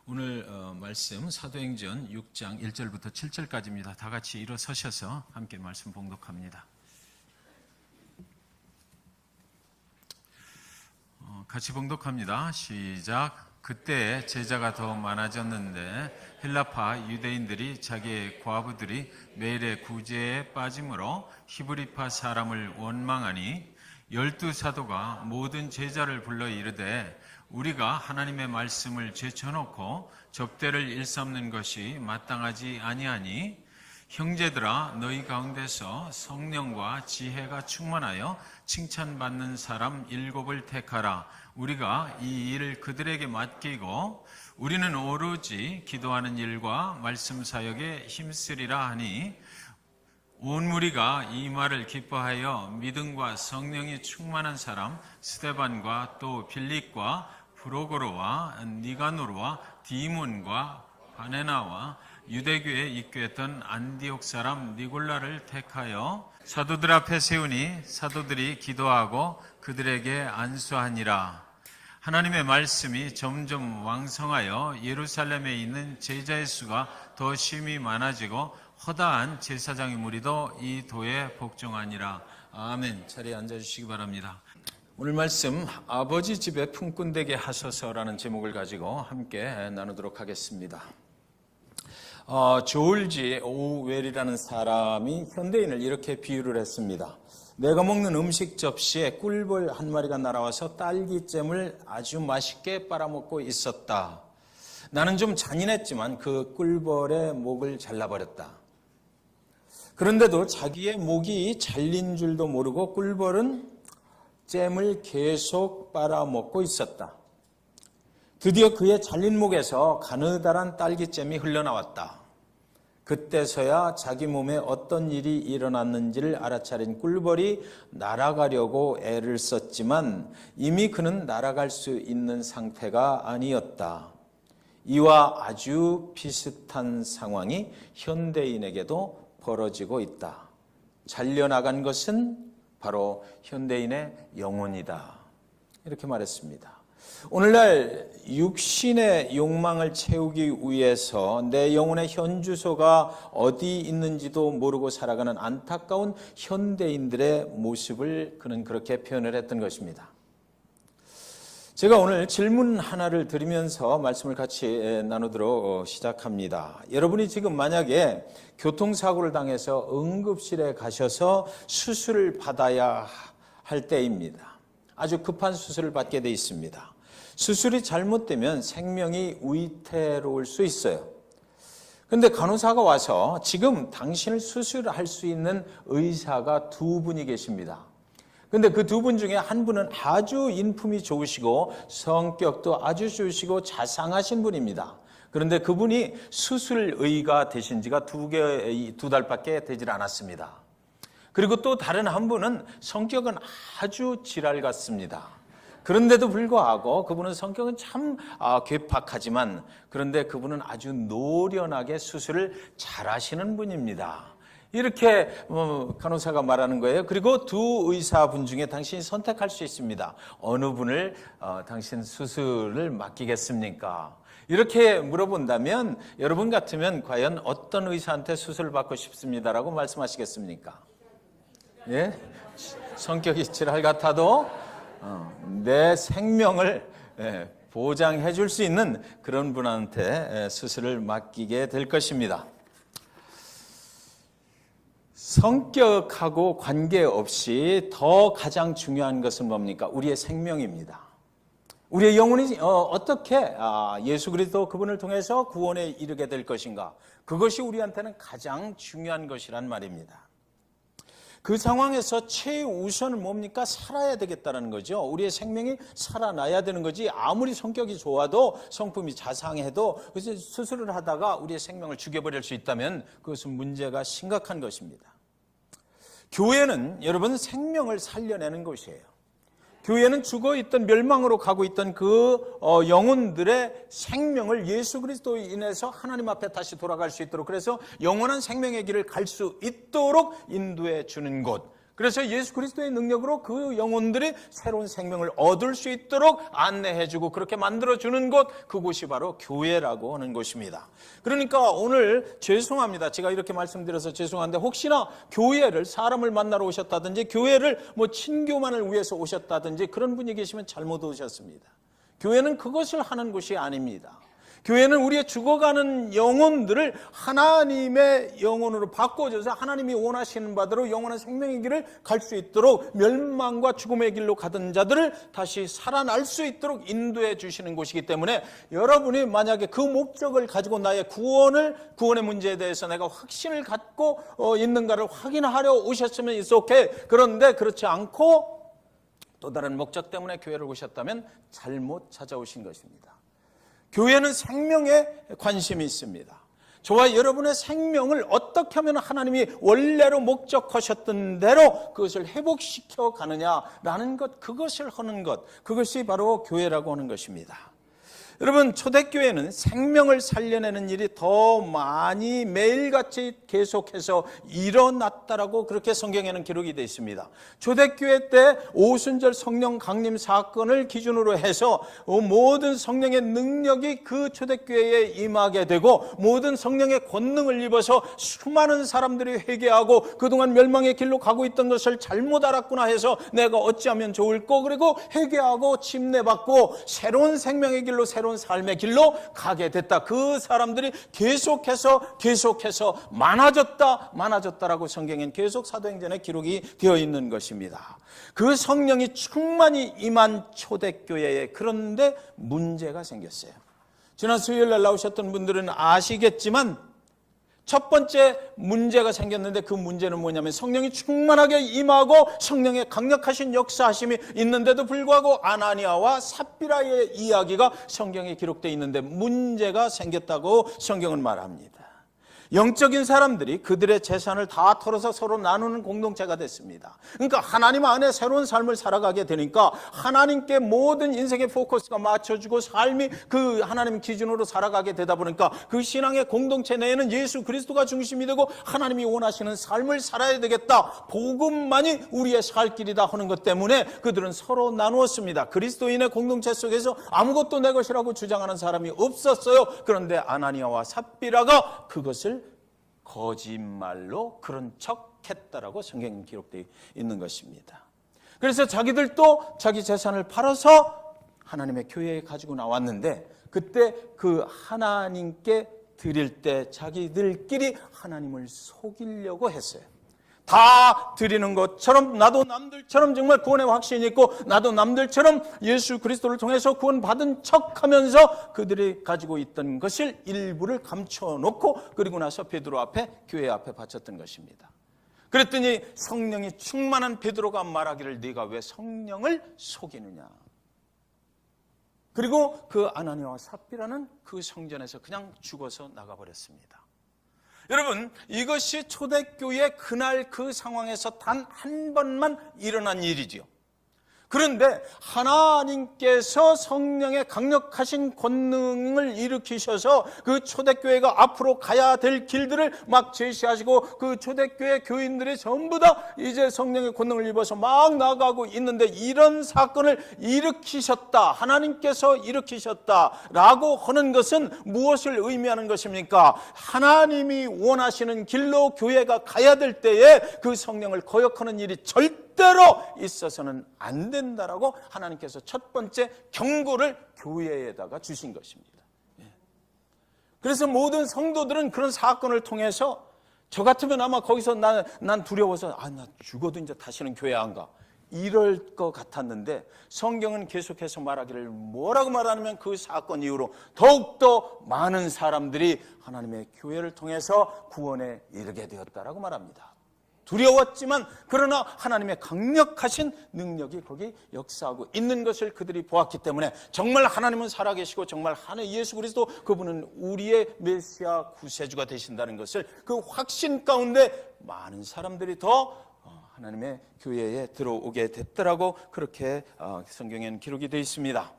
오늘 말씀 사도행전 6장 1절부터 7절까지입니다. 다 같이 일어서셔서 함께 말씀 봉독합니다. 같이 봉독합니다. 시작. 그때 제자가 더 많아졌는데 헬라파 유대인들이 자기의 과부들이 매일의 구제에 빠짐으로 히브리파 사람을 원망하니 12사도가 모든 제자를 불러 이르되 우리가 하나님의 말씀을 제쳐놓고 적대를 일삼는 것이 마땅하지 아니하니 형제들아 너희 가운데서 성령과 지혜가 충만하여 칭찬받는 사람 7을 택하라. 우리가 이 일을 그들에게 맡기고 우리는 오로지 기도하는 일과 말씀 사역에 힘쓰리라 하니 온 무리가 이 말을 기뻐하여 믿음과 성령이 충만한 사람 스데반과 또 빌립과 프로고로와 니가노르와 디몬과 바네나와 유대교에 입교했던 안디옥 사람 니골라를 택하여 사도들 앞에 세우니 사도들이 기도하고 그들에게 안수하니라. 하나님의 말씀이 점점 왕성하여 예루살렘에 있는 제자의 수가 더 심히 많아지고 허다한 제사장의 무리도 이 도에 복종하니라. 아멘. 자리에 앉아주시기 바랍니다. 오늘 말씀 아버지 집에 품꾼되게 하소서라는 제목을 가지고 함께 나누도록 하겠습니다. 조울지 오웰이라는 사람이 현대인을 이렇게 비유를 했습니다. 내가 먹는 음식 접시에 꿀벌 한 마리가 날아와서 딸기잼을 아주 맛있게 빨아먹고 있었다. 나는 좀 잔인했지만 그 꿀벌의 목을 잘라버렸다. 그런데도 자기의 목이 잘린 줄도 모르고 꿀벌은 잼을 계속 빨아먹고 있었다. 드디어 그의 잘린 목에서 가느다란 딸기잼이 흘러나왔다. 그때서야 자기 몸에 어떤 일이 일어났는지를 알아차린 꿀벌이 날아가려고 애를 썼지만 이미 그는 날아갈 수 있는 상태가 아니었다. 이와 아주 비슷한 상황이 현대인에게도 벌어지고 있다. 잘려나간 것은 바로 현대인의 영혼이다. 이렇게 말했습니다. 오늘날 육신의 욕망을 채우기 위해서 내 영혼의 현주소가 어디 있는지도 모르고 살아가는 안타까운 현대인들의 모습을 그는 그렇게 표현을 했던 것입니다. 제가 오늘 질문 하나를 드리면서 말씀을 같이 나누도록 시작합니다. 여러분이 지금 만약에 교통사고를 당해서 응급실에 가셔서 수술을 받아야 할 때입니다. 아주 급한 수술을 받게 돼 있습니다. 수술이 잘못되면 생명이 위태로울 수 있어요. 그런데 간호사가 와서 지금 당신을 수술할 수 있는 의사가 2분이 계십니다. 그런데 그 2분 중에 한 분은 아주 인품이 좋으시고 성격도 아주 좋으시고 자상하신 분입니다. 그런데 그분이 수술의가 되신 지가 2달밖에 되질 않았습니다. 그리고 또 다른 한 분은 성격은 아주 지랄 같습니다. 그런데도 불구하고 그분은 성격은 참 괴팍하지만 그런데 그분은 아주 노련하게 수술을 잘하시는 분입니다. 이렇게 간호사가 말하는 거예요. 그리고 2 의사분 중에 당신이 선택할 수 있습니다. 어느 분을 당신 수술을 맡기겠습니까? 이렇게 물어본다면 여러분 같으면 과연 어떤 의사한테 수술을 받고 싶습니다라고 말씀하시겠습니까? 예? 성격이 지랄 같아도 내 생명을 보장해 줄 수 있는 그런 분한테 수술을 맡기게 될 것입니다. 성격하고 관계없이 더 가장 중요한 것은 뭡니까? 우리의 생명입니다. 우리의 영혼이 어떻게 예수 그리스도 그분을 통해서 구원에 이르게 될 것인가? 그것이 우리한테는 가장 중요한 것이란 말입니다. 그 상황에서 최우선은 뭡니까? 살아야 되겠다는 거죠. 우리의 생명이 살아나야 되는 거지. 아무리 성격이 좋아도 성품이 자상해도 수술을 하다가 우리의 생명을 죽여버릴 수 있다면 그것은 문제가 심각한 것입니다. 교회는 여러분 생명을 살려내는 곳이에요. 교회는 죽어있던 멸망으로 가고 있던 그 영혼들의 생명을 예수 그리스도로 인해서 하나님 앞에 다시 돌아갈 수 있도록 그래서 영원한 생명의 길을 갈 수 있도록 인도해 주는 곳. 그래서 예수 그리스도의 능력으로 그 영혼들이 새로운 생명을 얻을 수 있도록 안내해주고 그렇게 만들어주는 곳, 그곳이 바로 교회라고 하는 곳입니다. 그러니까 오늘 죄송합니다. 제가 이렇게 말씀드려서 죄송한데, 혹시나 교회를, 사람을 만나러 오셨다든지 교회를 친교만을 위해서 오셨다든지 그런 분이 계시면 잘못 오셨습니다. 교회는 그것을 하는 곳이 아닙니다. 교회는 우리의 죽어가는 영혼들을 하나님의 영혼으로 바꿔줘서 하나님이 원하시는 바대로 영원한 생명의 길을 갈 수 있도록, 멸망과 죽음의 길로 가던 자들을 다시 살아날 수 있도록 인도해 주시는 곳이기 때문에, 여러분이 만약에 그 목적을 가지고 나의 구원의 문제에 대해서 내가 확신을 갖고 있는가를 확인하려 오셨으면 it's okay. 그런데 그렇지 않고 또 다른 목적 때문에 교회를 오셨다면 잘못 찾아오신 것입니다. 교회는 생명에 관심이 있습니다. 저와 여러분의 생명을 어떻게 하면 하나님이 원래로 목적하셨던 대로 그것을 회복시켜 가느냐라는 것, 그것을 하는 것, 그것이 바로 교회라고 하는 것입니다. 여러분, 초대교회는 생명을 살려내는 일이 더 많이 매일같이 계속해서 일어났다라고 그렇게 성경에는 기록이 되어 있습니다. 초대교회 때 오순절 성령 강림 사건을 기준으로 해서 모든 성령의 능력이 그 초대교회에 임하게 되고, 모든 성령의 권능을 입어서 수많은 사람들이 회개하고 그동안 멸망의 길로 가고 있던 것을 잘못 알았구나 해서 내가 어찌하면 좋을까, 그리고 회개하고 침례받고 새로운 생명의 길로, 새로운 삶의 길로 가게 됐다. 그 사람들이 계속해서 많아졌다라고 성경엔 계속 사도행전에 기록이 되어 있는 것입니다. 그 성령이 충만히 임한 초대교회에, 그런데 문제가 생겼어요. 지난 수요일 날 나오셨던 분들은 아시겠지만 첫 번째 문제가 생겼는데, 그 문제는 뭐냐면 성령이 충만하게 임하고 성령의 강력하신 역사하심이 있는데도 불구하고 아나니아와 삽비라의 이야기가 성경에 기록되어 있는데 문제가 생겼다고 성경은 말합니다. 영적인 사람들이 그들의 재산을 다 털어서 서로 나누는 공동체가 됐습니다. 그러니까 하나님 안에 새로운 삶을 살아가게 되니까 하나님께 모든 인생의 포커스가 맞춰지고 삶이 그 하나님 기준으로 살아가게 되다 보니까 그 신앙의 공동체 내에는 예수 그리스도가 중심이 되고 하나님이 원하시는 삶을 살아야 되겠다, 복음만이 우리의 살 길이다 하는 것 때문에 그들은 서로 나누었습니다. 그리스도인의 공동체 속에서 아무것도 내 것이라고 주장하는 사람이 없었어요. 그런데 아나니아와 삽비라가 그것을 거짓말로 그런 척 했다라고 성경에 기록되어 있는 것입니다. 그래서 자기들도 자기 재산을 팔아서 하나님의 교회에 가지고 나왔는데, 그때 그 하나님께 드릴 때 자기들끼리 하나님을 속이려고 했어요. 다 드리는 것처럼, 나도 남들처럼 정말 구원의 확신이 있고 나도 남들처럼 예수 그리스도를 통해서 구원받은 척하면서 그들이 가지고 있던 것을 일부를 감춰놓고, 그리고 나서 베드로 앞에, 교회 앞에 바쳤던 것입니다. 그랬더니 성령이 충만한 베드로가 말하기를, 네가 왜 성령을 속이느냐. 그리고 그 아나니아와 삽비라는 그 성전에서 그냥 죽어서 나가버렸습니다. 여러분, 이것이 초대교회 그날 그 상황에서 단 한 번만 일어난 일이지요. 그런데 하나님께서 성령의 강력하신 권능을 일으키셔서 그 초대교회가 앞으로 가야 될 길들을 막 제시하시고, 그 초대교회 교인들이 전부 다 이제 성령의 권능을 입어서 막 나가고 있는데, 이런 사건을 일으키셨다, 하나님께서 일으키셨다라고 하는 것은 무엇을 의미하는 것입니까? 하나님이 원하시는 길로 교회가 가야 될 때에 그 성령을 거역하는 일이 절대로 있어서는 안 된다라고 하나님께서 첫 번째 경고를 교회에다가 주신 것입니다. 그래서 모든 성도들은 그런 사건을 통해서, 저 같으면 아마 거기서 난 두려워서 나 죽어도 이제 다시는 교회 안 가, 이럴 것 같았는데, 성경은 계속해서 말하기를 뭐라고 말하냐면 그 사건 이후로 더욱더 많은 사람들이 하나님의 교회를 통해서 구원에 이르게 되었다라고 말합니다. 두려웠지만 그러나 하나님의 강력하신 능력이 거기 역사하고 있는 것을 그들이 보았기 때문에, 정말 하나님은 살아계시고 정말 하나님 예수 그리스도, 그분은 우리의 메시아 구세주가 되신다는 것을, 그 확신 가운데 많은 사람들이 더 하나님의 교회에 들어오게 됐더라고 그렇게 성경에는 기록이 되어 있습니다.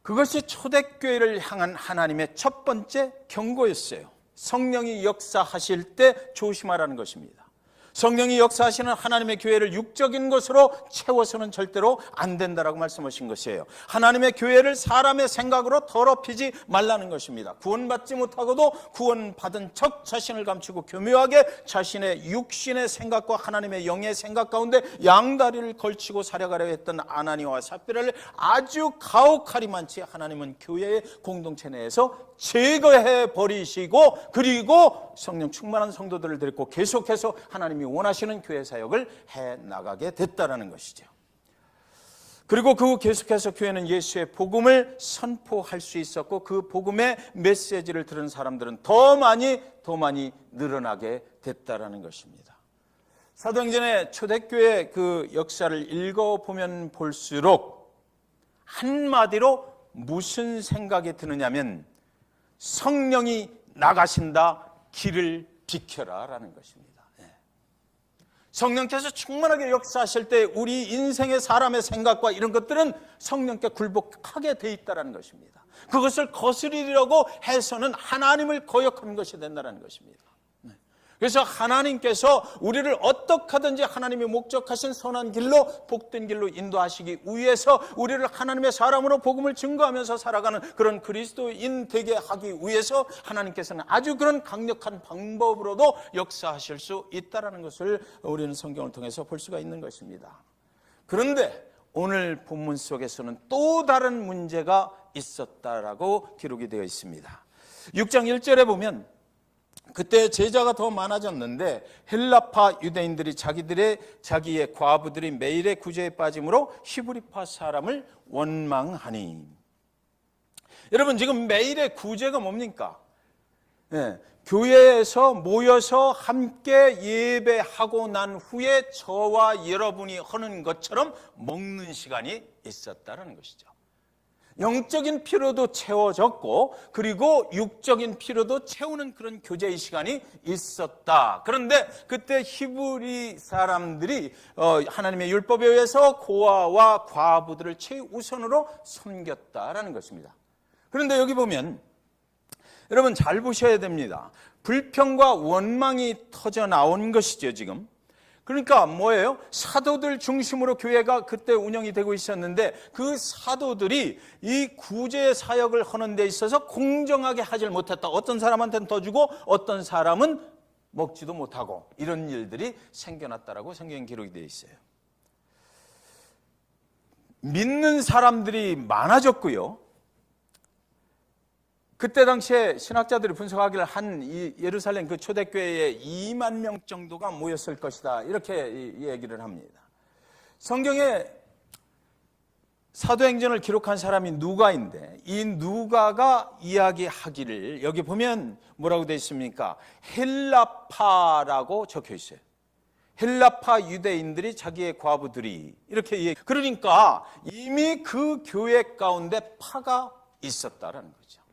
그것이 초대교회를 향한 하나님의 첫 번째 경고였어요. 성령이 역사하실 때 조심하라는 것입니다. 성령이 역사하시는 하나님의 교회를 육적인 것으로 채워서는 절대로 안 된다라고 말씀하신 것이에요. 하나님의 교회를 사람의 생각으로 더럽히지 말라는 것입니다. 구원받지 못하고도 구원받은 척 자신을 감추고 교묘하게 자신의 육신의 생각과 하나님의 영의 생각 가운데 양다리를 걸치고 살아가려 했던 아나니아와 삽비라를 아주 가혹하리만치 하나님은 교회의 공동체 내에서 제거해 버리시고, 그리고 성령 충만한 성도들을 데리고 계속해서 하나님이 원하시는 교회 사역을 해 나가게 됐다라는 것이죠. 그리고 그 계속해서 교회는 예수의 복음을 선포할 수 있었고, 그 복음의 메시지를 들은 사람들은 더 많이 늘어나게 됐다라는 것입니다. 사도행전의 초대교회 그 역사를 읽어보면 볼수록 한마디로 무슨 생각이 드느냐면 성령이 나가신다, 길을 비켜라 라는 것입니다. 성령께서 충만하게 역사하실 때 우리 인생의 사람의 생각과 이런 것들은 성령께 굴복하게 돼 있다는 것입니다. 그것을 거스리려고 해서는 하나님을 거역하는 것이 된다는 것입니다. 그래서 하나님께서 우리를 어떻게 하든지 하나님이 목적하신 선한 길로, 복된 길로 인도하시기 위해서 우리를 하나님의 사람으로 복음을 증거하면서 살아가는 그런 그리스도인 되게 하기 위해서 하나님께서는 아주 그런 강력한 방법으로도 역사하실 수 있다는 것을 우리는 성경을 통해서 볼 수가 있는 것입니다. 그런데 오늘 본문 속에서는 또 다른 문제가 있었다라고 기록이 되어 있습니다. 6장 1절에 보면 그때 제자가 더 많아졌는데 헬라파 유대인들이 자기의 과부들이 매일의 구제에 빠짐으로 히브리파 사람을 원망하니. 여러분, 지금 매일의 구제가 뭡니까? 교회에서 모여서 함께 예배하고 난 후에 저와 여러분이 하는 것처럼 먹는 시간이 있었다는 것이죠. 영적인 피로도 채워졌고, 그리고 육적인 피로도 채우는 그런 교제의 시간이 있었다. 그런데 그때 히브리 사람들이 하나님의 율법에 의해서 고아와 과부들을 최우선으로 섬겼다라는 것입니다. 그런데 여기 보면 여러분 잘 보셔야 됩니다. 불평과 원망이 터져 나온 것이죠, 지금. 그러니까 뭐예요? 사도들 중심으로 교회가 그때 운영이 되고 있었는데, 그 사도들이 이 구제 사역을 하는 데 있어서 공정하게 하질 못했다. 어떤 사람한테는 더 주고 어떤 사람은 먹지도 못하고, 이런 일들이 생겨났다라고 성경 기록이 되어 있어요. 믿는 사람들이 많아졌고요. 그때 당시에 신학자들이 분석하기를 한 이 예루살렘 그 초대교회에 2만 명 정도가 모였을 것이다, 이렇게 얘기를 합니다. 성경에 사도행전을 기록한 사람이 누가인데, 이 누가가 이야기하기를 여기 보면 뭐라고 되어 있습니까? 헬라파라고 적혀 있어요. 헬라파 유대인들이 자기의 과부들이, 이렇게 그러니까 이미 그 교회 가운데 파가 있었다라는 거죠.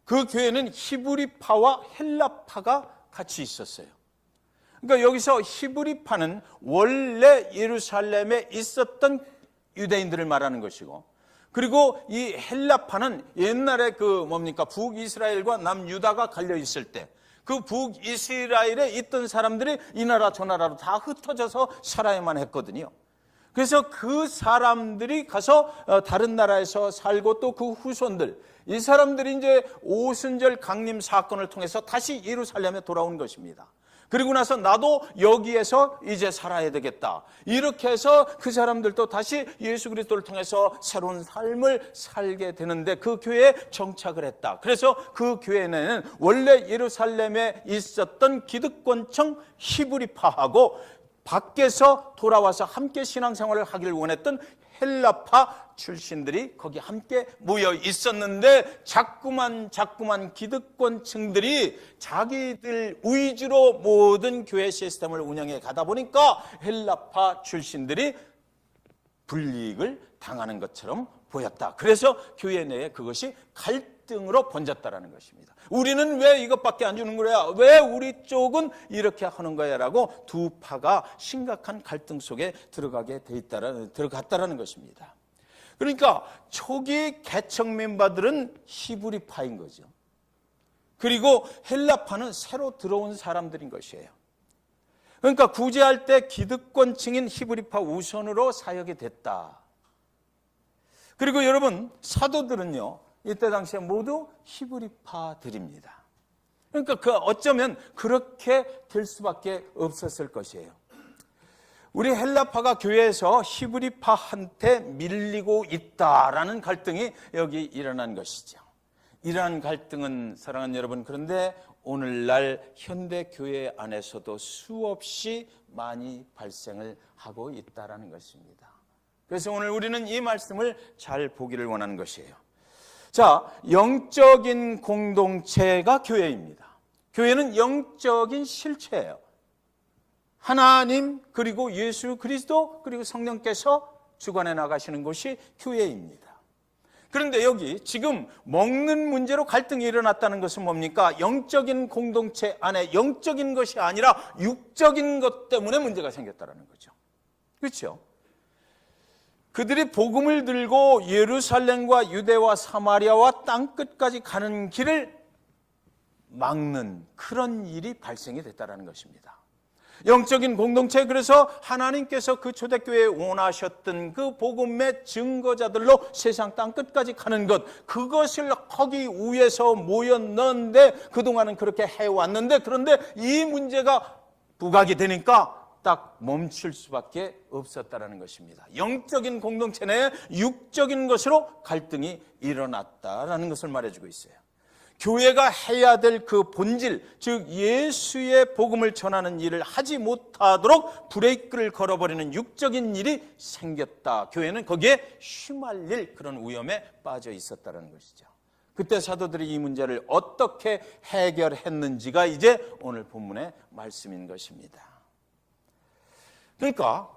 그 교회는 히브리파와 헬라파가 같이 있었어요. 그러니까 여기서 히브리파는 원래 예루살렘에 있었던 유대인들을 말하는 것이고, 그리고 이 헬라파는 옛날에 북이스라엘과 남유다가 갈려 있을 때 그 북이스라엘에 있던 사람들이 이 나라 저 나라로 다 흩어져서 살아야만 했거든요. 그래서 그 사람들이 가서 다른 나라에서 살고, 또 그 후손들, 이 사람들이 이제 오순절 강림 사건을 통해서 다시 예루살렘에 돌아온 것입니다. 그리고 나서 나도 여기에서 이제 살아야 되겠다, 이렇게 해서 그 사람들도 다시 예수 그리스도를 통해서 새로운 삶을 살게 되는데 그 교회에 정착을 했다. 그래서 그 교회는 원래 예루살렘에 있었던 기득권층 히브리파하고 밖에서 돌아와서 함께 신앙생활을 하기를 원했던 헬라파 출신들이 거기 함께 모여 있었는데, 자꾸만 기득권층들이 자기들 위주로 모든 교회 시스템을 운영해 가다 보니까 헬라파 출신들이 불이익을 당하는 것처럼 보였다. 그래서 교회 내에 그것이 갈등으로 번졌다라는 것입니다. 우리는 왜 이것밖에 안 주는 거야? 왜 우리 쪽은 이렇게 하는 거야? 라고 두 파가 심각한 갈등 속에 들어갔다라는 것입니다. 그러니까 초기 개척 멤버들은 히브리파인 거죠. 그리고 헬라파는 새로 들어온 사람들인 것이에요. 그러니까 구제할 때 기득권층인 히브리파 우선으로 사역이 됐다. 그리고 여러분, 사도들은요, 이때 당시에 모두 히브리파들입니다. 그러니까 어쩌면 그렇게 될 수밖에 없었을 것이에요. 우리 헬라파가 교회에서 히브리파한테 밀리고 있다라는 갈등이 여기 일어난 것이죠. 이러한 갈등은 사랑하는 여러분, 그런데 오늘날 현대 교회 안에서도 수없이 많이 발생을 하고 있다라는 것입니다. 그래서 오늘 우리는 이 말씀을 잘 보기를 원하는 것이에요. 자, 영적인 공동체가 교회입니다. 교회는 영적인 실체예요. 하나님, 그리고 예수 그리스도, 그리고 성령께서 주관해 나가시는 곳이 교회입니다. 그런데 여기 지금 먹는 문제로 갈등이 일어났다는 것은 뭡니까? 영적인 공동체 안에 영적인 것이 아니라 육적인 것 때문에 문제가 생겼다는 거죠. 그렇죠? 그들이 복음을 들고 예루살렘과 유대와 사마리아와 땅끝까지 가는 길을 막는 그런 일이 발생이 됐다는 것입니다. 영적인 공동체, 그래서 하나님께서 그 초대교회에 원하셨던 그 복음의 증거자들로 세상 땅끝까지 가는 것, 그것을 거기 위에서 모였는데 그동안은 그렇게 해왔는데, 그런데 이 문제가 부각이 되니까 딱 멈출 수밖에 없었다는 것입니다. 영적인 공동체 내에 육적인 것으로 갈등이 일어났다라는 것을 말해주고 있어요. 교회가 해야 될 그 본질, 즉 예수의 복음을 전하는 일을 하지 못하도록 브레이크를 걸어버리는 육적인 일이 생겼다. 교회는 거기에 휘말릴 그런 위험에 빠져 있었다는 것이죠. 그때 사도들이 이 문제를 어떻게 해결했는지가 이제 오늘 본문의 말씀인 것입니다. 그러니까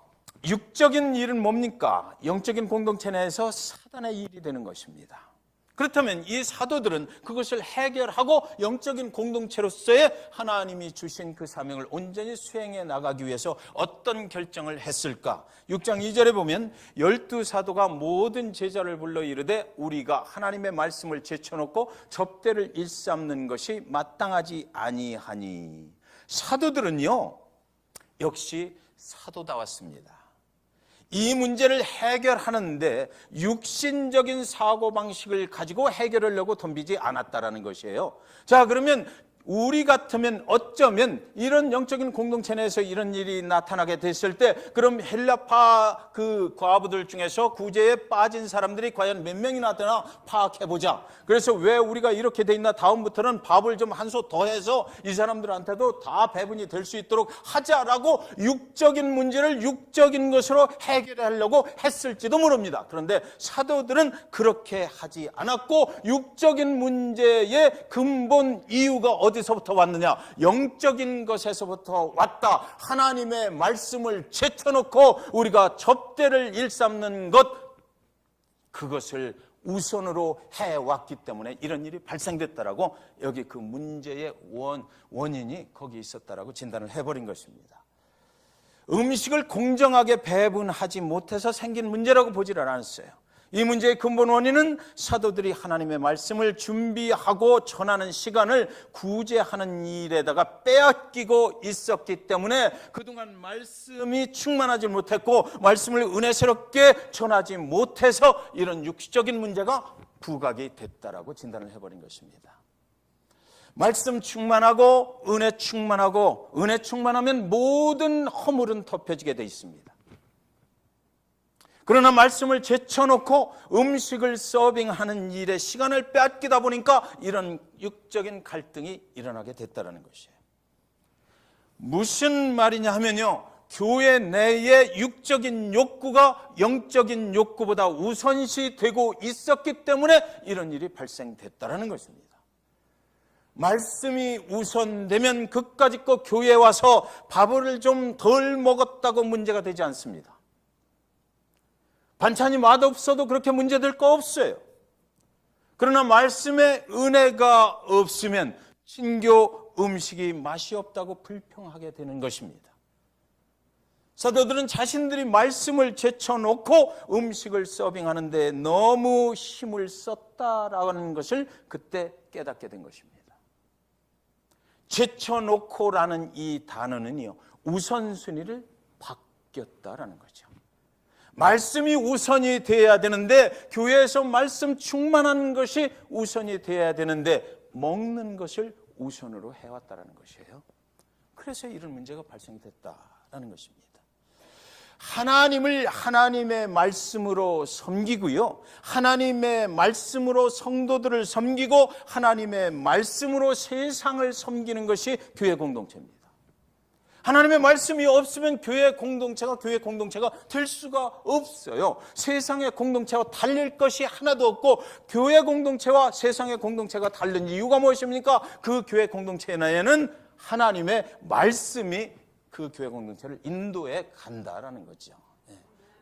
육적인 일은 뭡니까? 영적인 공동체 내에서 사단의 일이 되는 것입니다. 그렇다면 이 사도들은 그것을 해결하고 영적인 공동체로서의 하나님이 주신 그 사명을 온전히 수행해 나가기 위해서 어떤 결정을 했을까? 6장 2절에 보면 12사도가 모든 제자를 불러 이르되 우리가 하나님의 말씀을 제쳐놓고 접대를 일삼는 것이 마땅하지 아니하니. 사도들은요, 역시 사도다웠습니다. 이 문제를 해결하는데 육신적인 사고방식을 가지고 해결하려고 덤비지 않았다라는 것이에요. 자, 그러면 우리 같으면 어쩌면 이런 영적인 공동체 내에서 이런 일이 나타나게 됐을 때, 그럼 헬라파 그 과부들 중에서 구제에 빠진 사람들이 과연 몇 명이나 되나 파악해보자. 그래서 왜 우리가 이렇게 돼 있나, 다음부터는 밥을 좀 한 솥 더 해서 이 사람들한테도 다 배분이 될 수 있도록 하자라고 육적인 문제를 육적인 것으로 해결하려고 했을지도 모릅니다. 그런데 사도들은 그렇게 하지 않았고, 육적인 문제의 근본 이유가 어디서부터 왔느냐? 영적인 것에서부터 왔다. 하나님의 말씀을 제쳐놓고 우리가 접대를 일삼는 것, 그것을 우선으로 해왔기 때문에 이런 일이 발생됐다라고, 여기 그 문제의 원인이 거기 있었다라고 진단을 해버린 것입니다. 음식을 공정하게 배분하지 못해서 생긴 문제라고 보지를 않았어요. 이 문제의 근본 원인은 사도들이 하나님의 말씀을 준비하고 전하는 시간을 구제하는 일에다가 빼앗기고 있었기 때문에 그동안 말씀이 충만하지 못했고 말씀을 은혜스럽게 전하지 못해서 이런 육적인 문제가 부각이 됐다라고 진단을 해버린 것입니다. 말씀 충만하고 은혜 충만하고, 은혜 충만하면 모든 허물은 덮여지게 돼 있습니다. 그러나 말씀을 제쳐놓고 음식을 서빙하는 일에 시간을 빼앗기다 보니까 이런 육적인 갈등이 일어나게 됐다는 것이에요. 무슨 말이냐 하면요, 교회 내에 육적인 욕구가 영적인 욕구보다 우선시 되고 있었기 때문에 이런 일이 발생됐다는 것입니다. 말씀이 우선되면 그까짓 거 교회에 와서 밥을 좀 덜 먹었다고 문제가 되지 않습니다. 반찬이 맛없어도 그렇게 문제될 거 없어요. 그러나 말씀의 은혜가 없으면 신교 음식이 맛이 없다고 불평하게 되는 것입니다. 사도들은 자신들이 말씀을 제쳐놓고 음식을 서빙하는 데 너무 힘을 썼다라는 것을 그때 깨닫게 된 것입니다. 제쳐놓고라는 이 단어는요, 우선순위를 바뀌었다라는 거죠. 말씀이 우선이 되어야 되는데, 교회에서 말씀 충만한 것이 우선이 되어야 되는데 먹는 것을 우선으로 해왔다라는 것이에요. 그래서 이런 문제가 발생이 됐다라는 것입니다. 하나님을 하나님의 말씀으로 섬기고요, 하나님의 말씀으로 성도들을 섬기고 하나님의 말씀으로 세상을 섬기는 것이 교회 공동체입니다. 하나님의 말씀이 없으면 교회 공동체가 될 수가 없어요. 세상의 공동체와 달릴 것이 하나도 없고, 교회 공동체와 세상의 공동체가 다른 이유가 무엇입니까? 그 교회 공동체에는 하나님의 말씀이 그 교회 공동체를 인도해 간다라는 거죠.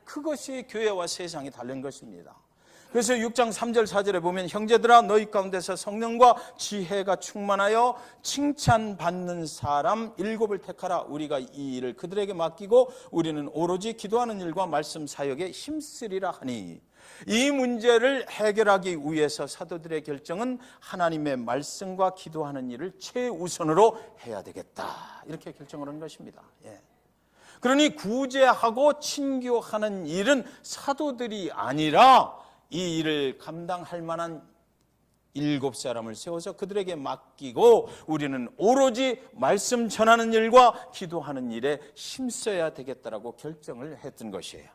그것이 교회와 세상이 다른 것입니다. 그래서 6장 3절 4절에 보면, 형제들아 너희 가운데서 성령과 지혜가 충만하여 칭찬받는 사람 7을 택하라. 우리가 이 일을 그들에게 맡기고 우리는 오로지 기도하는 일과 말씀 사역에 힘쓰리라 하니, 이 문제를 해결하기 위해서 사도들의 결정은 하나님의 말씀과 기도하는 일을 최우선으로 해야 되겠다, 이렇게 결정을 한 것입니다. 그러니 구제하고 친교하는 일은 사도들이 아니라 이 일을 감당할 만한 7사람을 세워서 그들에게 맡기고 우리는 오로지 말씀 전하는 일과 기도하는 일에 힘써야 되겠다라고 결정을 했던 것이에요.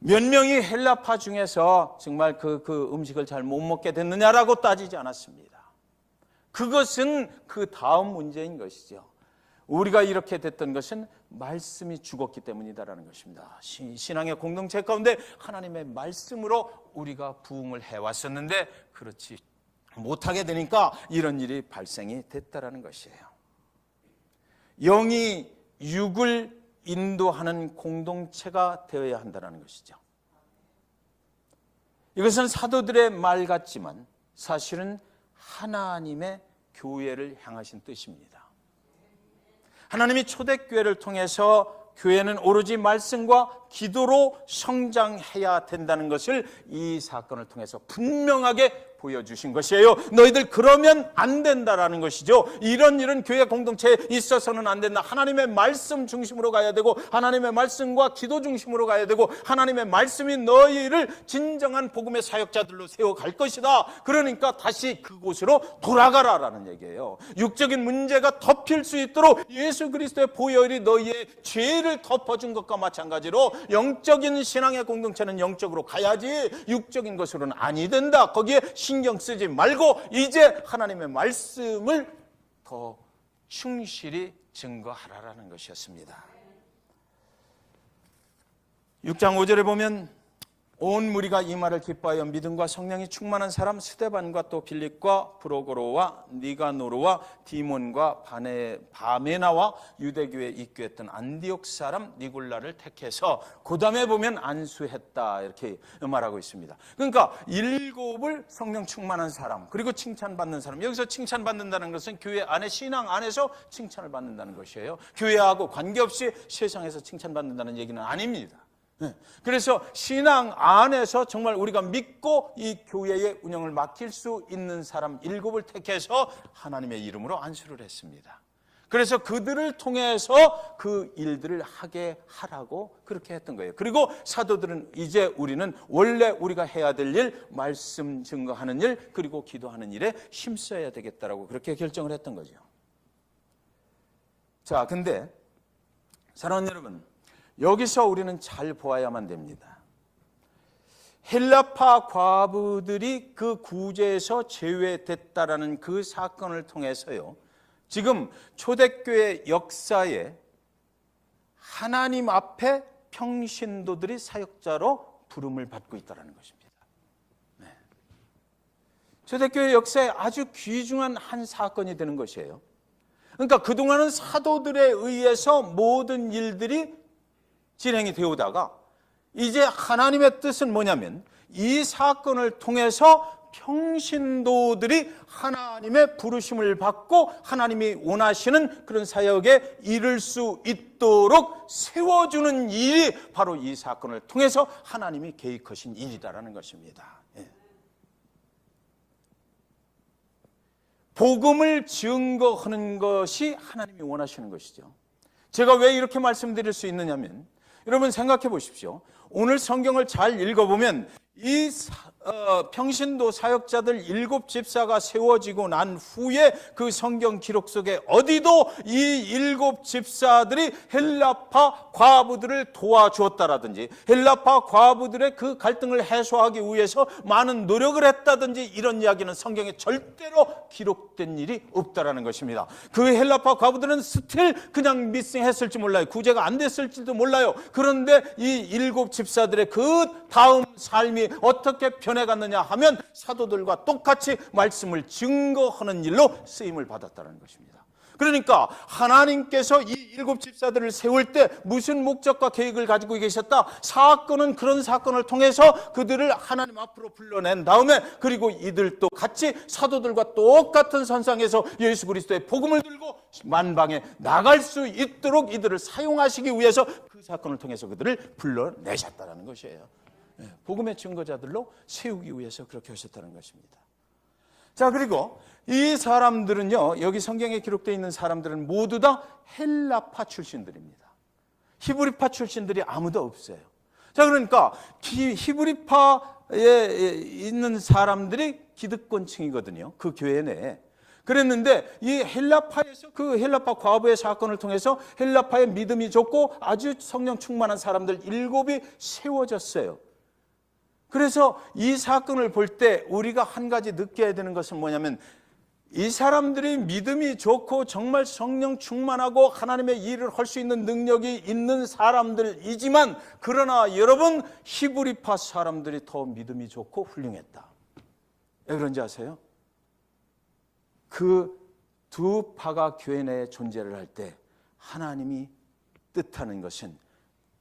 몇 명이 헬라파 중에서 정말 그 음식을 잘 못 먹게 됐느냐라고 따지지 않았습니다. 그것은 그 다음 문제인 것이죠. 우리가 이렇게 됐던 것은 말씀이 죽었기 때문이다라는 것입니다. 신앙의 공동체 가운데 하나님의 말씀으로 우리가 부흥을 해왔었는데 그렇지 못하게 되니까 이런 일이 발생이 됐다라는 것이에요. 영이 육을 인도하는 공동체가 되어야 한다는 것이죠. 이것은 사도들의 말 같지만 사실은 하나님의 교회를 향하신 뜻입니다. 하나님이 초대교회를 통해서 교회는 오로지 말씀과 기도로 성장해야 된다는 것을 이 사건을 통해서 분명하게 보여주신 것이에요. 너희들 그러면 안 된다라는 것이죠. 이런 일은 교회 공동체에 있어서는 안 된다. 하나님의 말씀 중심으로 가야 되고 하나님의 말씀과 기도 중심으로 가야 되고 하나님의 말씀이 너희를 진정한 복음의 사역자들로 세워갈 것이다. 그러니까 다시 그곳으로 돌아가라라는 얘기예요. 육적인 문제가 덮일 수 있도록 예수 그리스도의 보혈이 너희의 죄를 덮어준 것과 마찬가지로 영적인 신앙의 공동체는 영적으로 가야지 육적인 것으로는 아니 된다. 거기에 신경 쓰지 말고 이제 하나님의 말씀을 더 충실히 증거하라라는 것이었습니다. 6장 5절에 보면 온 무리가 이 말을 기뻐하여 믿음과 성령이 충만한 사람 스데반과 또 빌립과 프로고로와 니가노르와 디몬과 바메나와 유대교에 입교했던 안디옥 사람 니골라를 택해서 그 다음에 보면 안수했다 이렇게 말하고 있습니다. 그러니까 7을 성령 충만한 사람 그리고 칭찬받는 사람, 여기서 칭찬받는다는 것은 교회 안에 신앙 안에서 칭찬을 받는다는 것이에요. 교회하고 관계없이 세상에서 칭찬받는다는 얘기는 아닙니다. 그래서 신앙 안에서 정말 우리가 믿고 이 교회의 운영을 맡길 수 있는 사람 7을 택해서 하나님의 이름으로 안수를 했습니다. 그래서 그들을 통해서 그 일들을 하게 하라고 그렇게 했던 거예요. 그리고 사도들은 이제 우리는 원래 우리가 해야 될 일, 말씀 증거하는 일, 그리고 기도하는 일에 힘써야 되겠다라고 그렇게 결정을 했던 거죠. 자, 근데 사랑하는 여러분, 여기서 우리는 잘 보아야만 됩니다. 헬라파 과부들이 그 구제에서 제외됐다라는 그 사건을 통해서요, 지금 초대교회 역사에 하나님 앞에 평신도들이 사역자로 부름을 받고 있다는 것입니다. 네. 초대교회 역사에 아주 귀중한 한 사건이 되는 것이에요. 그러니까 그동안은 사도들에 의해서 모든 일들이 진행이 되오다가 이제 하나님의 뜻은 뭐냐면 이 사건을 통해서 평신도들이 하나님의 부르심을 받고 하나님이 원하시는 그런 사역에 이를 수 있도록 세워주는 일이 바로 이 사건을 통해서 하나님이 계획하신 일이다라는 것입니다. 복음을 증거하는 것이 하나님이 원하시는 것이죠. 제가 왜 이렇게 말씀드릴 수 있느냐면, 여러분 생각해 보십시오. 오늘 성경을 잘 읽어보면 이 평신도 사역자들 7 집사가 세워지고 난 후에 그 성경 기록 속에 어디도 이 7 집사들이 헬라파 과부들을 도와주었다라든지 헬라파 과부들의 그 갈등을 해소하기 위해서 많은 노력을 했다든지 이런 이야기는 성경에 절대로 기록된 일이 없다라는 것입니다. 그 헬라파 과부들은 스틸 그냥 미싱했을지 몰라요. 구제가 안 됐을지도 몰라요. 그런데 이 7 집사들의 그 다음 삶이 어떻게 변해갔느냐 하면 사도들과 똑같이 말씀을 증거하는 일로 쓰임을 받았다는 것입니다. 그러니까 하나님께서 이 7 집사들을 세울 때 무슨 목적과 계획을 가지고 계셨다? 사건은 그런 사건을 통해서 그들을 하나님 앞으로 불러낸 다음에 그리고 이들도 같이 사도들과 똑같은 선상에서 예수 그리스도의 복음을 들고 만방에 나갈 수 있도록 이들을 사용하시기 위해서 그 사건을 통해서 그들을 불러내셨다는 것이에요. 복음의 증거자들로 세우기 위해서 그렇게 하셨다는 것입니다. 자, 그리고 이 사람들은요, 여기 성경에 기록되어 있는 사람들은 모두 다 헬라파 출신들입니다. 히브리파 출신들이 아무도 없어요. 자, 그러니까 히브리파에 있는 사람들이 기득권층이거든요. 그 교회 내에. 그랬는데 이 헬라파에서 그 헬라파 과부의 사건을 통해서 헬라파의 믿음이 좋고 아주 성령 충만한 사람들 7이 세워졌어요. 그래서 이 사건을 볼 때 우리가 한 가지 느껴야 되는 것은 뭐냐면, 이 사람들이 믿음이 좋고 정말 성령 충만하고 하나님의 일을 할 수 있는 능력이 있는 사람들이지만, 그러나 여러분, 히브리파 사람들이 더 믿음이 좋고 훌륭했다. 왜 그런지 아세요? 그 두 파가 교회 내에 존재를 할 때 하나님이 뜻하는 것은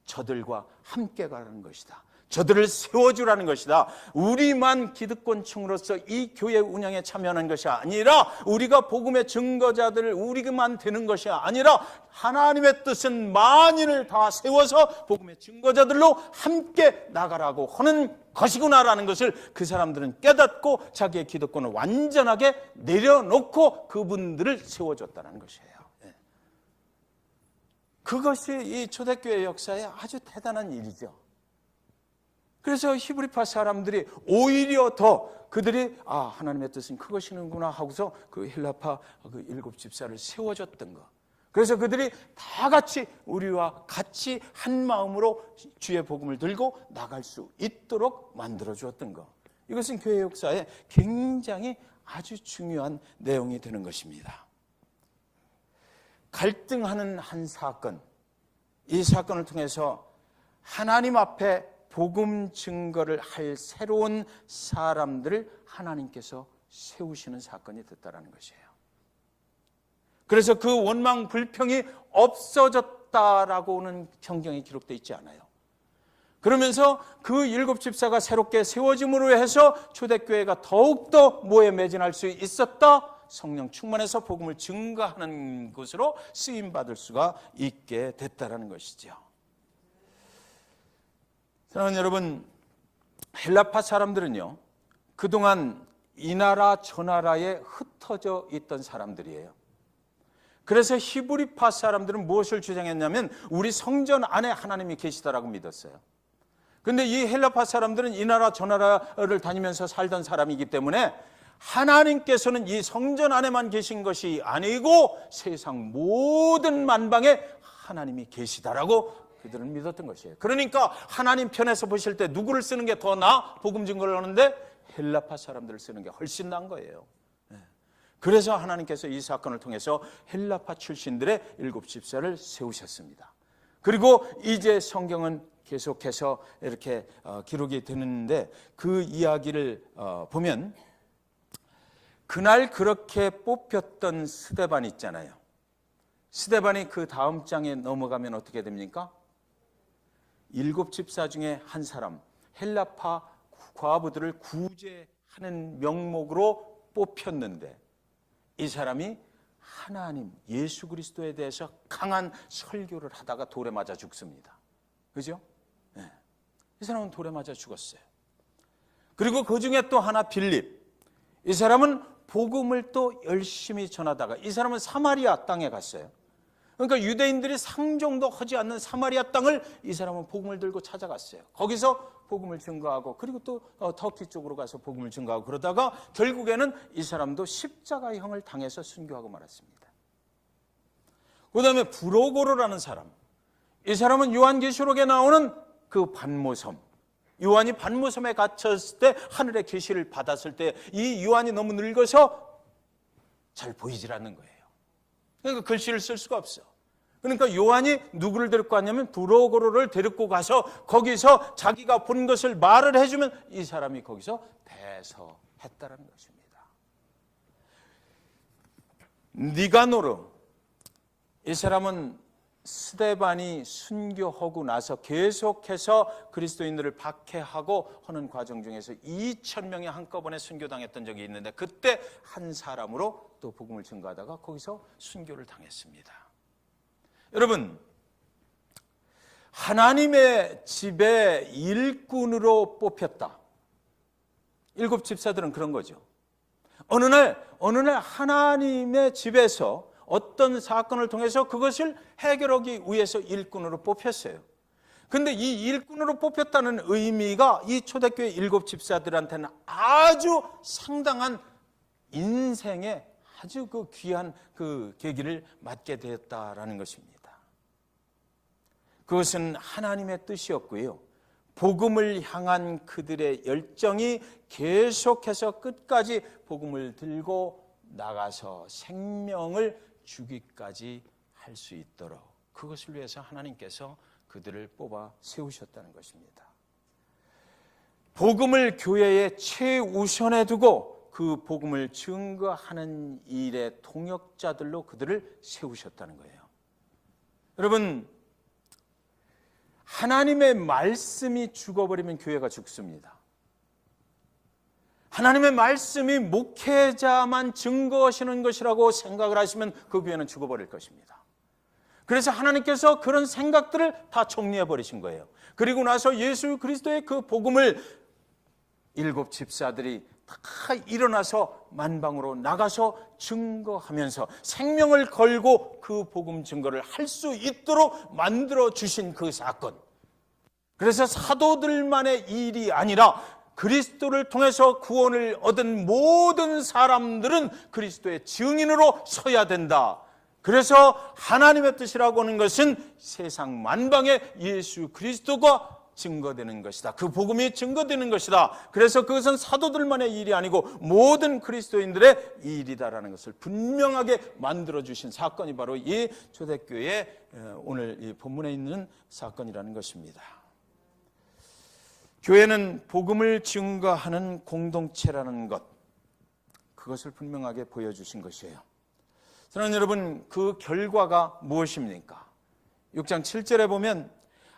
저들과 함께 가라는 것이다. 저들을 세워주라는 것이다. 우리만 기득권층으로서 이 교회 운영에 참여하는 것이 아니라, 우리가 복음의 증거자들을 우리만 되는 것이 아니라 하나님의 뜻은 만인을 다 세워서 복음의 증거자들로 함께 나가라고 하는 것이구나라는 것을 그 사람들은 깨닫고 자기의 기득권을 완전하게 내려놓고 그분들을 세워줬다는 것이에요. 그것이 이 초대교회 역사의 아주 대단한 일이죠. 그래서 히브리파 사람들이 오히려 더 그들이 하나님의 뜻은 그것이는구나 하고서 그 헬라파 그 7 집사를 세워줬던 것. 그래서 그들이 다 같이 우리와 같이 한 마음으로 주의 복음을 들고 나갈 수 있도록 만들어 주었던 것. 이것은 교회 역사에 굉장히 아주 중요한 내용이 되는 것입니다. 갈등하는 한 사건, 이 사건을 통해서 하나님 앞에 복음 증거를 할 새로운 사람들을 하나님께서 세우시는 사건이 됐다는 것이에요. 그래서 그 원망 불평이 없어졌다라고는 성경에 기록되어 있지 않아요. 그러면서 그 7 집사가 새롭게 세워짐으로 해서 초대교회가 더욱더 뭐에 매진할 수 있었다? 성령 충만해서 복음을 증거하는 것으로 쓰임받을 수가 있게 됐다는 것이죠. 사랑하는 여러분, 헬라파 사람들은요, 그동안 이 나라 저 나라에 흩어져 있던 사람들이에요. 그래서 히브리파 사람들은 무엇을 주장했냐면 우리 성전 안에 하나님이 계시다라고 믿었어요. 그런데 이 헬라파 사람들은 이 나라 저 나라를 다니면서 살던 사람이기 때문에 하나님께서는 이 성전 안에만 계신 것이 아니고 세상 모든 만방에 하나님이 계시다라고 그들은 믿었던 것이에요. 그러니까 하나님 편에서 보실 때 누구를 쓰는 게 더 나아? 복음 증거를 하는데 헬라파 사람들을 쓰는 게 훨씬 나은 거예요. 그래서 하나님께서 이 사건을 통해서 헬라파 출신들의 7 집사를 세우셨습니다. 그리고 이제 성경은 계속해서 이렇게 기록이 되는데, 그 이야기를 보면 그날 그렇게 뽑혔던 스데반 있잖아요. 스데반이 그 다음 장에 넘어가면 어떻게 됩니까? 7 집사 중에 한 사람, 헬라파 과부들을 구제하는 명목으로 뽑혔는데, 이 사람이 하나님 예수 그리스도에 대해서 강한 설교를 하다가 돌에 맞아 죽습니다. 그죠? 네. 이 사람은 돌에 맞아 죽었어요. 그리고 그 중에 또 하나 빌립, 이 사람은 복음을 또 열심히 전하다가 이 사람은 사마리아 땅에 갔어요. 그러니까 유대인들이 상종도 하지 않는 사마리아 땅을 이 사람은 복음을 들고 찾아갔어요. 거기서 복음을 증거하고 그리고 또 터키 쪽으로 가서 복음을 증거하고 그러다가 결국에는 이 사람도 십자가형을 당해서 순교하고 말았습니다. 그 다음에 브로고르라는 사람, 이 사람은 요한계시록에 나오는 그 반모섬, 요한이 반모섬에 갇혔을 때 하늘의 계시를 받았을 때 이 요한이 너무 늙어서 잘 보이질 않는 거예요. 그러니까 글씨를 쓸 수가 없어. 그러니까 요한이 누구를 데리고 갔냐면 브로고르를 데리고 가서 거기서 자기가 본 것을 말을 해주면 이 사람이 거기서 대서했다는 것입니다. 니가노르, 이 사람은 스데반이 순교하고 나서 계속해서 그리스도인들을 박해하고 하는 과정 중에서 2,000명이 한꺼번에 순교당했던 적이 있는데 그때 한 사람으로 또 복음을 증거하다가 거기서 순교를 당했습니다. 여러분, 하나님의 집에 일꾼으로 뽑혔다. 7 집사들은 그런 거죠. 어느 날 하나님의 집에서 어떤 사건을 통해서 그것을 해결하기 위해서 일꾼으로 뽑혔어요. 근데 이 일꾼으로 뽑혔다는 의미가 이 초대교회 7 집사들한테는 아주 상당한 인생의 아주 그 귀한 그 계기를 맞게 되었다라는 것입니다. 그것은 하나님의 뜻이었고요. 복음을 향한 그들의 열정이 계속해서 끝까지 복음을 들고 나가서 생명을 주기까지 할 수 있도록 그것을 위해서 하나님께서 그들을 뽑아 세우셨다는 것입니다. 복음을 교회의 최우선에 두고 그 복음을 증거하는 일의 동역자들로 그들을 세우셨다는 거예요. 여러분, 하나님의 말씀이 죽어버리면 교회가 죽습니다. 하나님의 말씀이 목회자만 증거하시는 것이라고 생각을 하시면 그 교회는 죽어버릴 것입니다. 그래서 하나님께서 그런 생각들을 다 정리해버리신 거예요. 그리고 나서 예수 그리스도의 그 복음을 7 집사들이 다 일어나서 만방으로 나가서 증거하면서 생명을 걸고 그 복음 증거를 할 수 있도록 만들어 주신 그 사건. 그래서 사도들만의 일이 아니라 그리스도를 통해서 구원을 얻은 모든 사람들은 그리스도의 증인으로 서야 된다. 그래서 하나님의 뜻이라고 하는 것은 세상 만방에 예수 그리스도가 증거되는 것이다. 그 복음이 증거되는 것이다. 그래서 그것은 사도들만의 일이 아니고 모든 그리스도인들의 일이다라는 것을 분명하게 만들어주신 사건이 바로 이 초대교회 오늘 이 본문에 있는 사건이라는 것입니다. 교회는 복음을 증거하는 공동체라는 것, 그것을 분명하게 보여주신 것이에요. 사랑하는 여러분, 그 결과가 무엇입니까? 6장 7절에 보면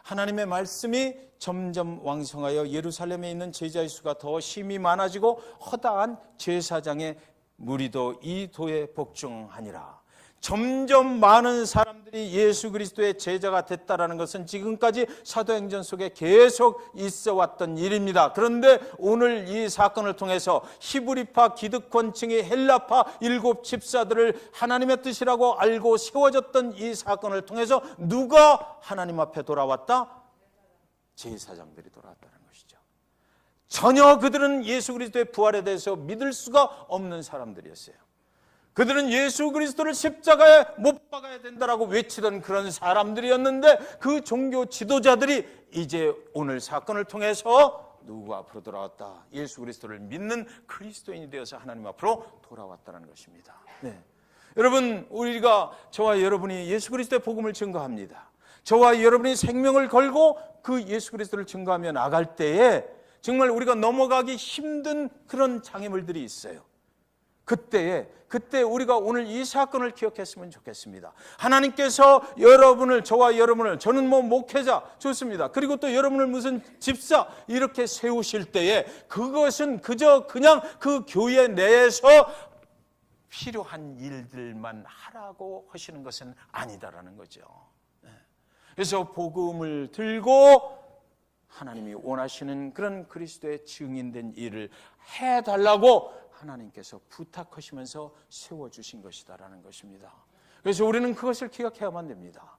하나님의 말씀이 점점 왕성하여 예루살렘에 있는 제자의 수가 더 심히 많아지고 허다한 제사장의 무리도 이 도에 복종하니라. 점점 많은 사람들이 예수 그리스도의 제자가 됐다라는 것은 지금까지 사도행전 속에 계속 있어 왔던 일입니다. 그런데 오늘 이 사건을 통해서 히브리파 기득권층이 헬라파 7 집사들을 하나님의 뜻이라고 알고 세워졌던 이 사건을 통해서 누가 하나님 앞에 돌아왔다? 제사장들이 돌아왔다는 것이죠. 전혀 그들은 예수 그리스도의 부활에 대해서 믿을 수가 없는 사람들이었어요. 그들은 예수 그리스도를 십자가에 못 박아야 된다라고 외치던 그런 사람들이었는데 그 종교 지도자들이 이제 오늘 사건을 통해서 누구 앞으로 돌아왔다? 예수 그리스도를 믿는 그리스도인이 되어서 하나님 앞으로 돌아왔다는 것입니다. 네. 여러분, 저와 여러분이 예수 그리스도의 복음을 증거합니다. 저와 여러분이 생명을 걸고 그 예수 그리스도를 증거하며 나갈 때에 정말 우리가 넘어가기 힘든 그런 장애물들이 있어요. 그때 우리가 오늘 이 사건을 기억했으면 좋겠습니다. 하나님께서 저와 여러분을, 저는 목회자 좋습니다. 그리고 또 여러분을 무슨 집사 이렇게 세우실 때에 그것은 그냥 그 교회 내에서 필요한 일들만 하라고 하시는 것은 아니다라는 거죠. 그래서 복음을 들고 하나님이 원하시는 그런 그리스도의 증인된 일을 해달라고 하나님께서 부탁하시면서 세워주신 것이다라는 것입니다. 그래서 우리는 그것을 기억해야만 됩니다.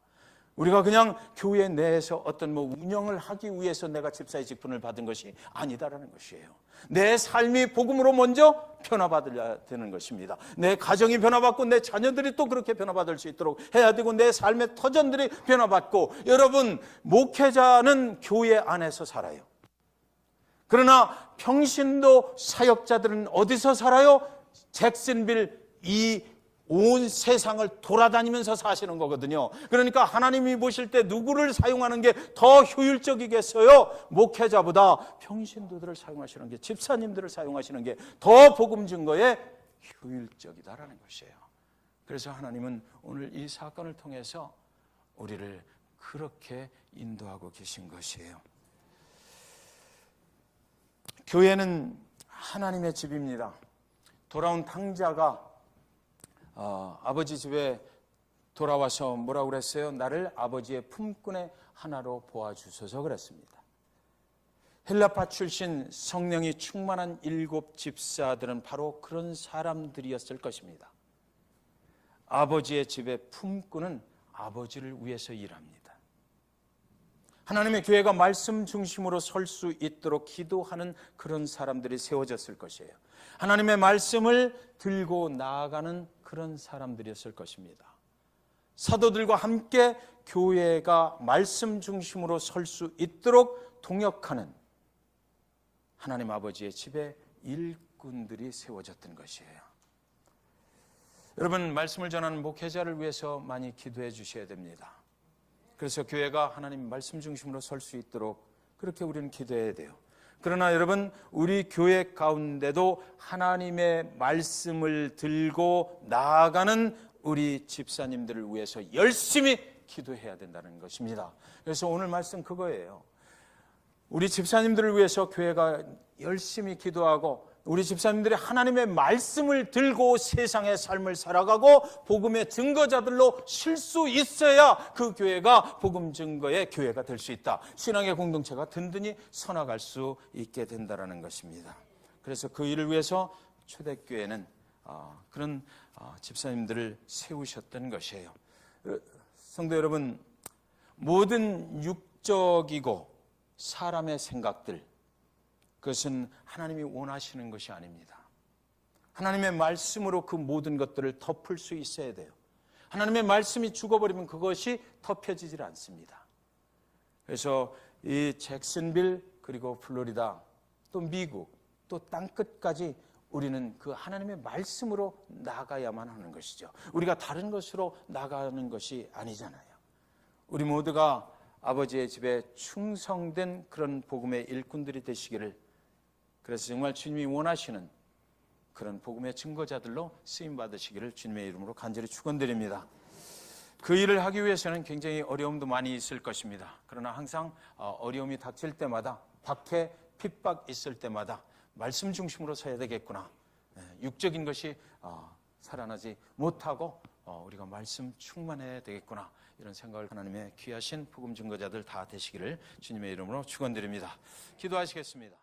우리가 그냥 교회 내에서 어떤 운영을 하기 위해서 내가 집사의 직분을 받은 것이 아니다라는 것이에요. 내 삶이 복음으로 먼저 변화받아야 되는 것입니다. 내 가정이 변화받고 내 자녀들이 또 그렇게 변화받을 수 있도록 해야 되고, 내 삶의 터전들이 변화받고. 여러분, 목회자는 교회 안에서 살아요. 그러나 평신도 사역자들은 어디서 살아요? 잭슨빌, 이 온 세상을 돌아다니면서 사시는 거거든요. 그러니까 하나님이 보실 때 누구를 사용하는 게 더 효율적이겠어요? 목회자보다 평신도들을 사용하시는 게, 집사님들을 사용하시는 게 더 복음 증거에 효율적이다라는 것이에요. 그래서 하나님은 오늘 이 사건을 통해서 우리를 그렇게 인도하고 계신 것이에요. 교회는 하나님의 집입니다. 돌아온 탕자가 아버지 집에 돌아와서 뭐라고 그랬어요? 나를 아버지의 품꾼의 하나로 보아주소서 그랬습니다. 헬라파 출신 성령이 충만한 7 집사들은 바로 그런 사람들이었을 것입니다. 아버지의 집의 품꾼은 아버지를 위해서 일합니다. 하나님의 교회가 말씀 중심으로 설 수 있도록 기도하는 그런 사람들이 세워졌을 것이에요. 하나님의 말씀을 들고 나아가는 그런 사람들이었을 것입니다. 사도들과 함께 교회가 말씀 중심으로 설 수 있도록 동역하는 하나님 아버지의 집에 일꾼들이 세워졌던 것이에요. 여러분, 말씀을 전하는 목회자를 위해서 많이 기도해 주셔야 됩니다. 그래서 교회가 하나님 말씀 중심으로 설 수 있도록 그렇게 우리는 기도해야 돼요. 그러나 여러분, 우리 교회 가운데도 하나님의 말씀을 들고 나아가는 우리 집사님들을 위해서 열심히 기도해야 된다는 것입니다. 그래서 오늘 말씀 그거예요. 우리 집사님들을 위해서 교회가 열심히 기도하고, 우리 집사님들이 하나님의 말씀을 들고 세상의 삶을 살아가고 복음의 증거자들로 쉴 수 있어야 그 교회가 복음 증거의 교회가 될 수 있다. 신앙의 공동체가 든든히 서나갈 수 있게 된다는 것입니다. 그래서 그 일을 위해서 초대교회는 그런 집사님들을 세우셨던 것이에요. 성도 여러분, 모든 육적이고 사람의 생각들, 그것은 하나님이 원하시는 것이 아닙니다. 하나님의 말씀으로 그 모든 것들을 덮을 수 있어야 돼요. 하나님의 말씀이 죽어버리면 그것이 덮여지질 않습니다. 그래서 이 잭슨빌, 그리고 플로리다, 또 미국, 또 땅끝까지 우리는 그 하나님의 말씀으로 나가야만 하는 것이죠. 우리가 다른 것으로 나가는 것이 아니잖아요. 우리 모두가 아버지의 집에 충성된 그런 복음의 일꾼들이 되시기를, 그래서 정말 주님이 원하시는 그런 복음의 증거자들로 쓰임받으시기를 주님의 이름으로 간절히 축원드립니다. 그 일을 하기 위해서는 굉장히 어려움도 많이 있을 것입니다. 그러나 항상 어려움이 닥칠 때마다, 박해, 핍박 있을 때마다 말씀 중심으로 서야 되겠구나. 육적인 것이 살아나지 못하고 우리가 말씀 충만해야 되겠구나. 이런 생각을 하나님의 귀하신 복음 증거자들 다 되시기를 주님의 이름으로 축원드립니다. 기도하시겠습니다.